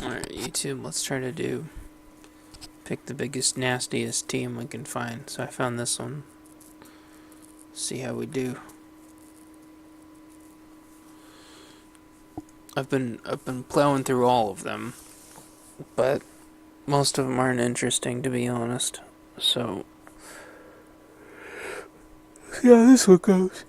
Alright, YouTube, let's try to pick the biggest, nastiest team we can find. So I found this one. See how we do. I've been plowing through all of them, but most of them aren't interesting, to be honest. So yeah, this one goes.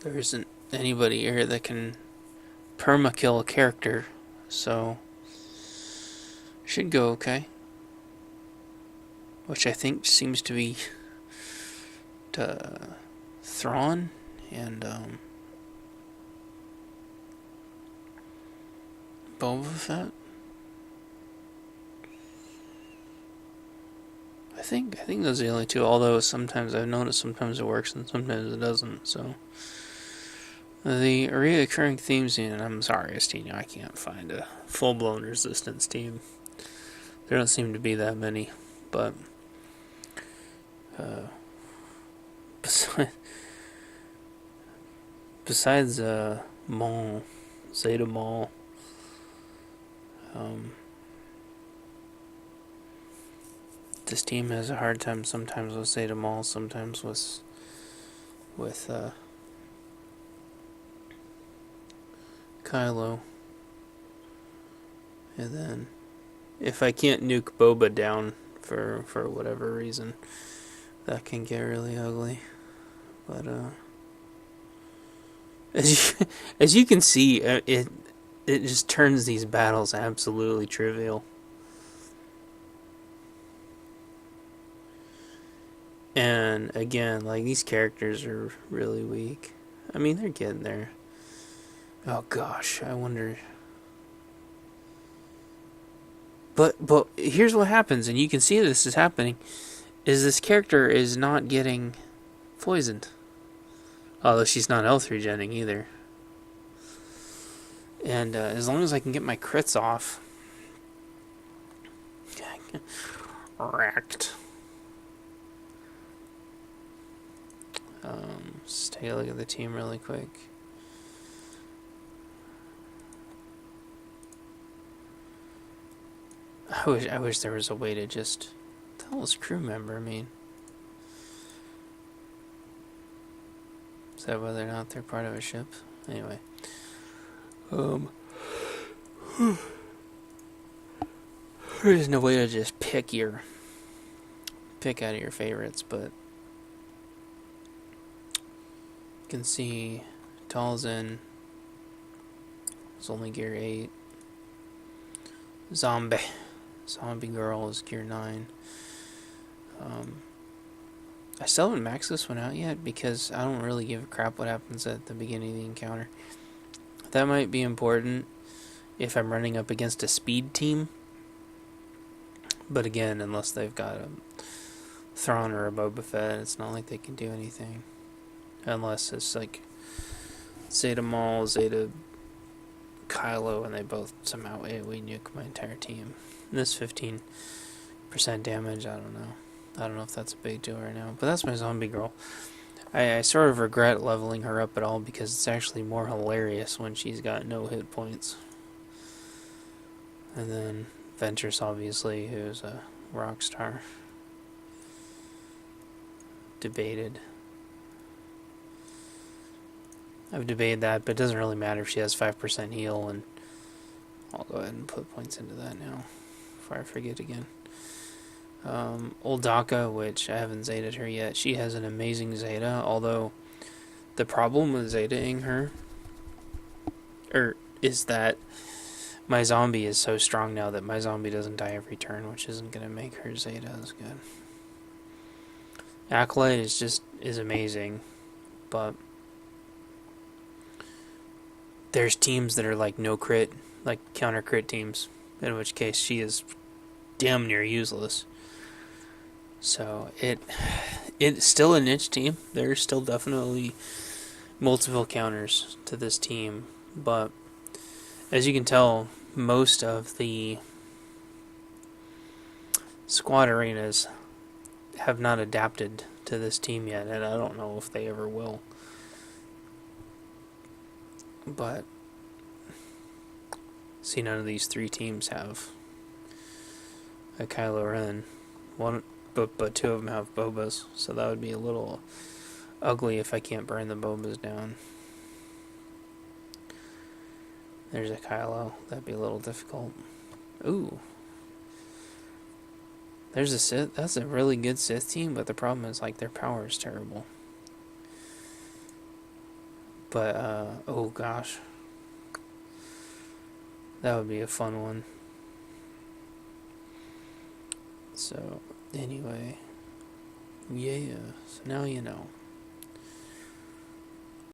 There isn't anybody here that can perma-kill a character, so should go okay. Which I think seems to be Thrawn and Boba Fett. I think those are the only two. Although sometimes I've noticed sometimes it works and sometimes it doesn't. So the reoccurring themes, and I'm sorry, Estino, I can't find a full-blown Resistance team. There don't seem to be that many, but besides Maul, Zeta Maul, this team has a hard time sometimes with Zeta Maul, sometimes with Kylo, and then if I can't nuke Boba down for whatever reason, that can get really ugly. But as you can see, it just turns these battles absolutely trivial. And again, like, these characters are really weak. I mean, they're getting there. Oh gosh, I wonder. But here's what happens, and you can see this is happening, is this character is not getting poisoned. Although she's not health regenning either. And as long as I can get my crits off. Wrecked. Let's take a look at the team really quick. I wish there was a way to just tell this crew member. I mean, is that whether or not they're part of a ship? Anyway, there's no way to just pick out of your favorites, but you can see Talzin is only gear 8. Zombie Girl is gear 9. I still haven't maxed this one out yet because I don't really give a crap what happens at the beginning of the encounter. That might be important if I'm running up against a speed team. But again, unless they've got a Thrawn or a Boba Fett, it's not like they can do anything. Unless it's like Zeta Maul, Zeta Kylo, and they both somehow AoE nuke my entire team. And this 15% damage, I don't know. I don't know if that's a big deal right now. But that's my zombie girl. I sort of regret leveling her up at all because it's actually more hilarious when she's got no hit points. And then Ventress, obviously, who's a rock star. Debated. I've debated that, but it doesn't really matter if she has 5% heal, and I'll go ahead and put points into that now before I forget again. Old Daka, which I haven't Zeta'd her yet, she has an amazing Zeta, although the problem with Zetaing her is that my zombie is so strong now that my zombie doesn't die every turn, which isn't going to make her Zeta as good. Acolyte is amazing, but there's teams that are like no crit, like counter crit teams, in which case she is damn near useless. So it's still a niche team. There's still definitely multiple counters to this team, but as you can tell, most of the squad arenas have not adapted to this team yet, and I don't know if they ever will. But see, none of these three teams have a Kylo Ren. But two of them have Bobas, so that would be a little ugly if I can't burn the Bobas down. There's a Kylo. That'd be a little difficult. Ooh. There's a Sith. That's a really good Sith team, but the problem is, like, their power is terrible. But, oh gosh. That would be a fun one. So, anyway. Yeah, so now you know.